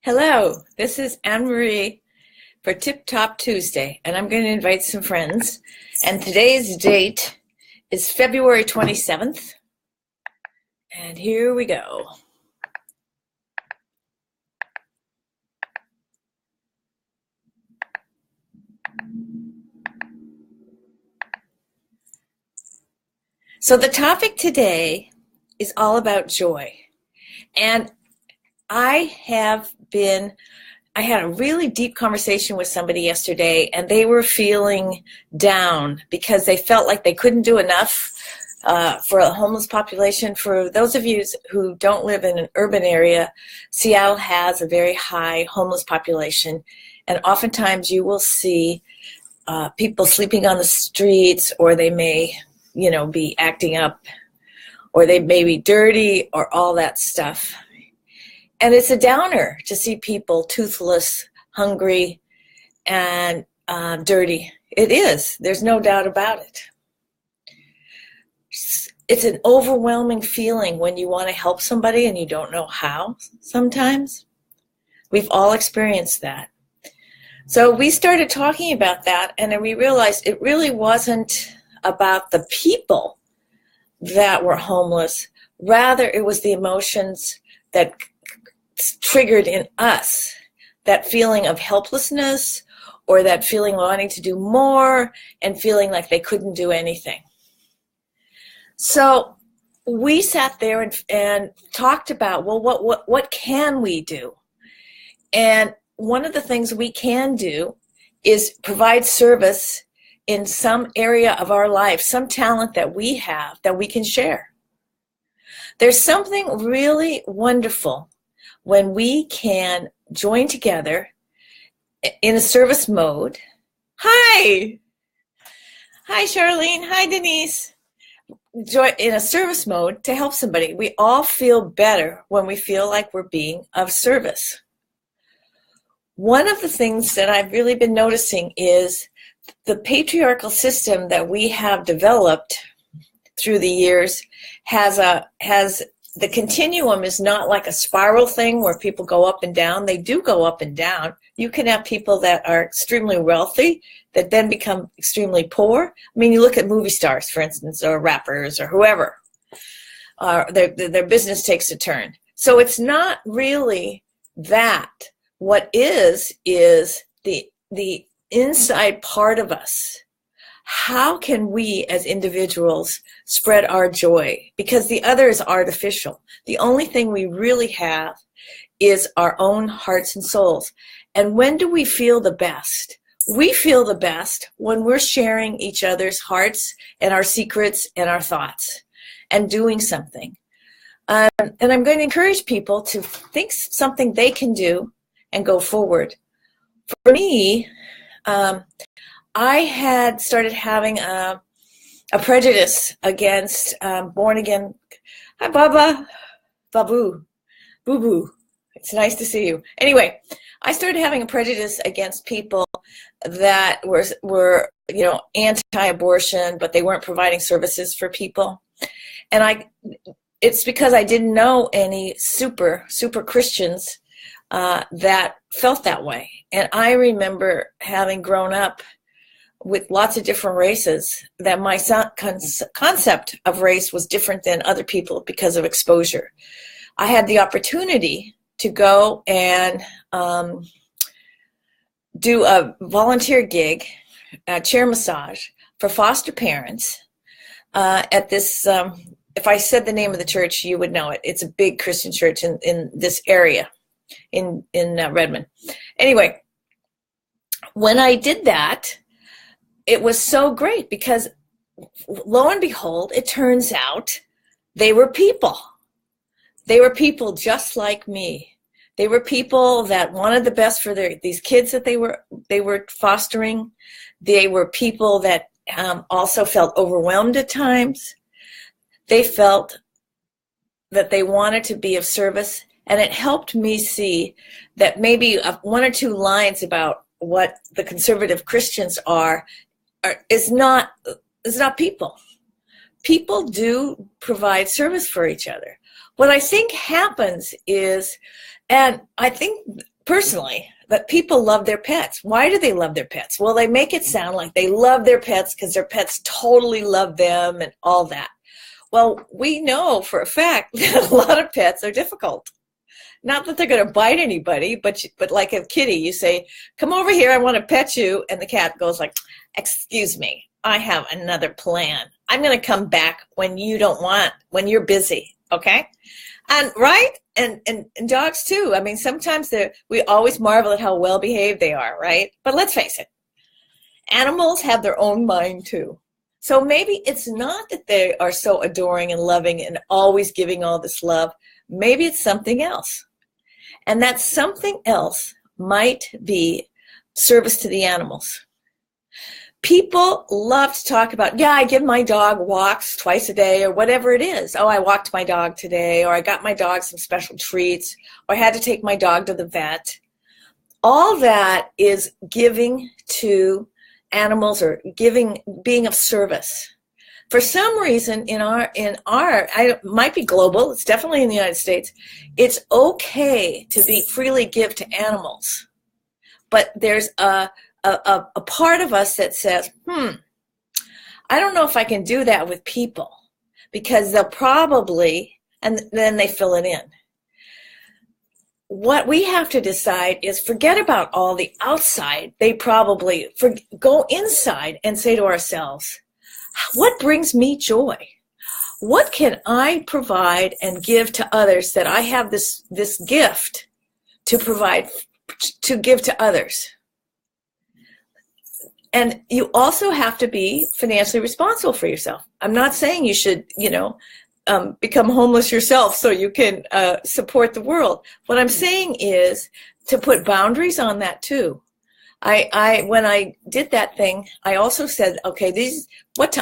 Hello, this is Anne-Marie for TipTop Tuesday, and I'm going to invite some friends. And today's date is February 27th, and here we go. So the topic today is all about joy. And I had a really deep conversation with somebody yesterday, and they were feeling down because they felt like they couldn't do enough for a homeless population. For those of you who don't live in an urban area, Seattle has a very high homeless population, and oftentimes you will see people sleeping on the streets, or they may, be acting up, or they may be dirty, or all that stuff. And it's a downer to see people toothless, hungry, and dirty. It is. There's no doubt about it. It's an overwhelming feeling when you want to help somebody and you don't know how sometimes. We've all experienced that. So we started talking about that, and then we realized it really wasn't about the people that were homeless. Rather, it was the emotions that triggered in us that feeling of helplessness, or that feeling wanting to do more and feeling like they couldn't do anything. So we sat there and talked about, well, what can we do? And one of the things we can do is provide service in some area of our life, some talent that we have that we can share. There's something really wonderful when we can join together in a service mode. Hi, Charlene. Hi, Denise. Join in a service mode to help somebody. We all feel better when we feel like we're being of service. One of the things that I've really been noticing is the patriarchal system that we have developed through the years has the continuum is not like a spiral thing where people go up and down. They do go up and down. You can have people that are extremely wealthy that then become extremely poor. I mean, you look at movie stars, for instance, or rappers or whoever. Their business takes a turn. So it's not really that. What is the inside part of us. How can we as individuals spread our joy? Because the other is artificial. The only thing we really have is our own hearts and souls. And when do we feel the best? We feel the best when we're sharing each other's hearts and our secrets and our thoughts and doing something. And I'm going to encourage people to think something they can do and go forward. For me, I had started having a prejudice against born again. Hi, Baba, Babu, Boo Boo. It's nice to see you. Anyway, I started having a prejudice against people that were anti-abortion, but they weren't providing services for people. And it's because I didn't know any super Christians that felt that way. And I remember having grown up with lots of different races, that my concept of race was different than other people because of exposure. I had the opportunity to go and do a volunteer gig, a chair massage for foster parents at this, if I said the name of the church, you would know it. It's a big Christian church in this area in Redmond. Anyway, when I did that, it was so great because lo and behold, it turns out they were people. They were people just like me. They were people that wanted the best for these kids that they were fostering. They were people that also felt overwhelmed at times. They felt that they wanted to be of service, and it helped me see that maybe one or two lines about what the conservative Christians is not people. People do provide service for each other. What I think happens is, and I think personally, that people love their pets. Why do they love their pets? Well, they make it sound like they love their pets because their pets totally love them and all that. Well, we know for a fact that a lot of pets are difficult. Not that they're going to bite anybody, but like a kitty, you say, come over here, I want to pet you. And the cat goes like, excuse me, I have another plan. I'm going to come back when you don't want, when you're busy, okay? And right? And dogs too. I mean, sometimes we always marvel at how well behaved they are, right? But let's face it, animals have their own mind too. So maybe it's not that they are so adoring and loving and always giving all this love. Maybe it's something else. And that something else might be service to the animals. People love to talk about, yeah, I give my dog walks twice a day or whatever it is. Oh, I walked my dog today, or I got my dog some special treats, or I had to take my dog to the vet. All that is giving to animals or being of service. For some reason it might be global, it's definitely in the United States, it's okay to freely give to animals. But there's a part of us that says, I don't know if I can do that with people because they'll probably, and then they fill it in. What we have to decide is forget about all the outside. Go inside and say to ourselves, what brings me joy? What can I provide and give to others that I have this gift to provide, to give to others? And you also have to be financially responsible for yourself. I'm not saying you should, become homeless yourself so you can support the world. What I'm saying is to put boundaries on that too. When I did that thing, I also said, okay,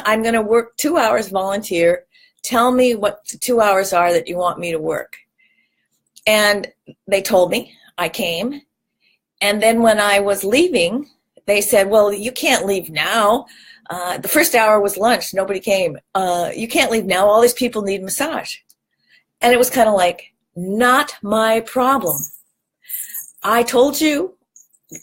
I'm going to work 2 hours volunteer. Tell me what the 2 hours are that you want me to work. And they told me. I came. And then when I was leaving, they said, well, you can't leave now. The first hour was lunch. Nobody came. You can't leave now. All these people need massage. And it was kind of like, not my problem. I told you,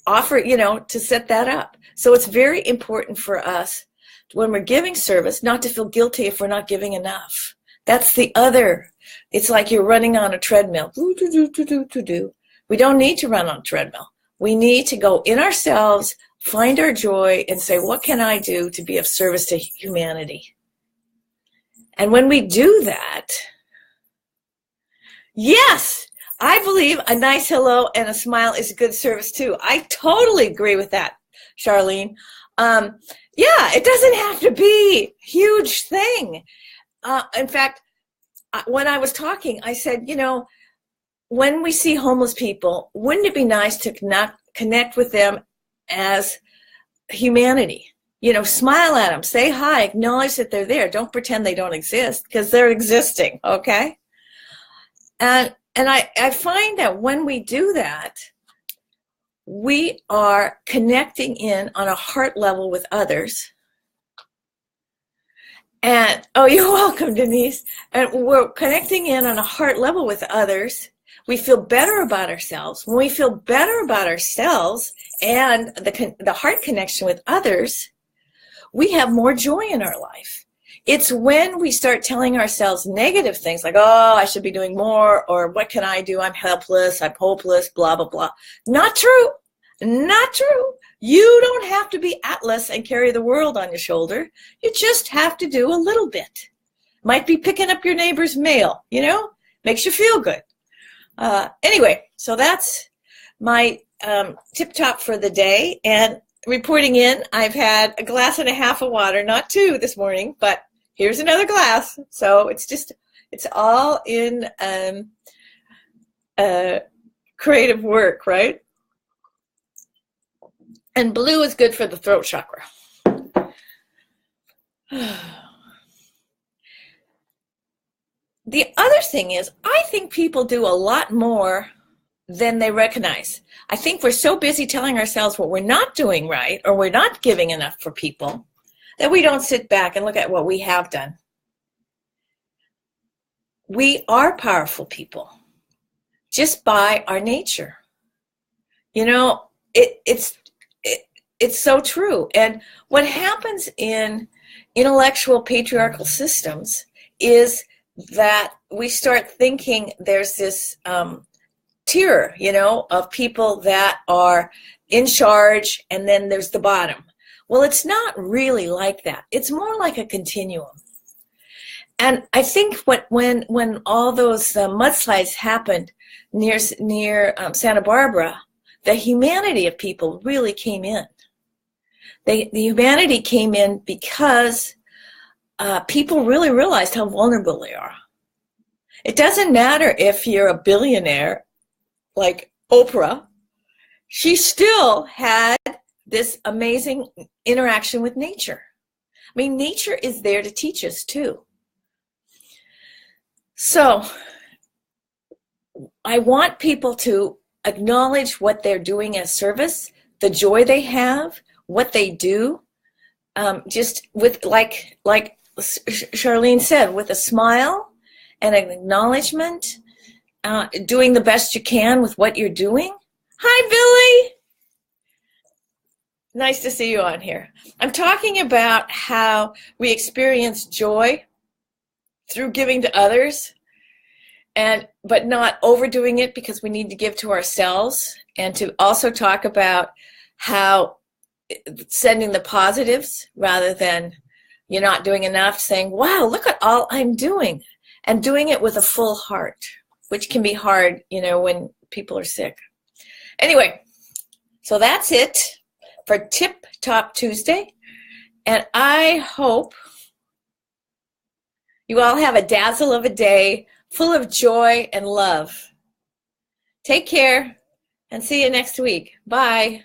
offer, to set that up. So it's very important for us when we're giving service not to feel guilty if we're not giving enough. That's the other. It's like you're running on a treadmill. We don't need to run on a treadmill. We need to go in ourselves, find our joy, and say, what can I do to be of service to humanity? And when we do that, yes, I believe a nice hello and a smile is a good service too. I totally agree with that, Charlene. Yeah, it doesn't have to be a huge thing. In fact, when I was talking, I said, when we see homeless people, wouldn't it be nice to connect with them as humanity? Smile at them, say hi, acknowledge that they're there. Don't pretend they don't exist because they're existing, okay? And I find that when we do that, we are connecting in on a heart level with others. And, oh, you're welcome, Denise. And we're connecting in on a heart level with others. We feel better about ourselves. When we feel better about ourselves and the heart connection with others, we have more joy in our life. It's when we start telling ourselves negative things like, oh, I should be doing more, or what can I do? I'm helpless, I'm hopeless, blah, blah, blah. Not true. Not true. You don't have to be Atlas and carry the world on your shoulder. You just have to do a little bit. Might be picking up your neighbor's mail, makes you feel good. Anyway, so that's my tip top for the day. And reporting in, I've had a glass and a half of water, not 2 this morning, but here's another glass. So it's all in creative work, right? And blue is good for the throat chakra. The other thing is, I think people do a lot more than they recognize. I think we're so busy telling ourselves what we're not doing right or we're not giving enough for people that we don't sit back and look at what we have done. We are powerful people just by our nature. You know, it's so true. And what happens in intellectual patriarchal systems is that we start thinking there's this tier, of people that are in charge, and then there's the bottom. Well, it's not really like that. It's more like a continuum. And I think when all those mudslides happened near Santa Barbara, the humanity of people really came in. The humanity came in because people really realized how vulnerable they are. It doesn't matter if you're a billionaire like Oprah. She still had this amazing interaction with nature. I mean, nature is there to teach us too. So I want people to acknowledge what they're doing as service, the joy they have, what they do, just with, like Charlene said, with a smile and an acknowledgement, doing the best you can with what you're doing. Hi, Billy. Nice to see you on here. I'm talking about how we experience joy through giving to others, but not overdoing it because we need to give to ourselves, and to also talk about how sending the positives rather than you're not doing enough, saying, wow, look at all I'm doing, and doing it with a full heart, which can be hard, when people are sick. Anyway, so that's it for Tip Top Tuesday, and I hope you all have a dazzle of a day full of joy and love. Take care and see you next week. Bye.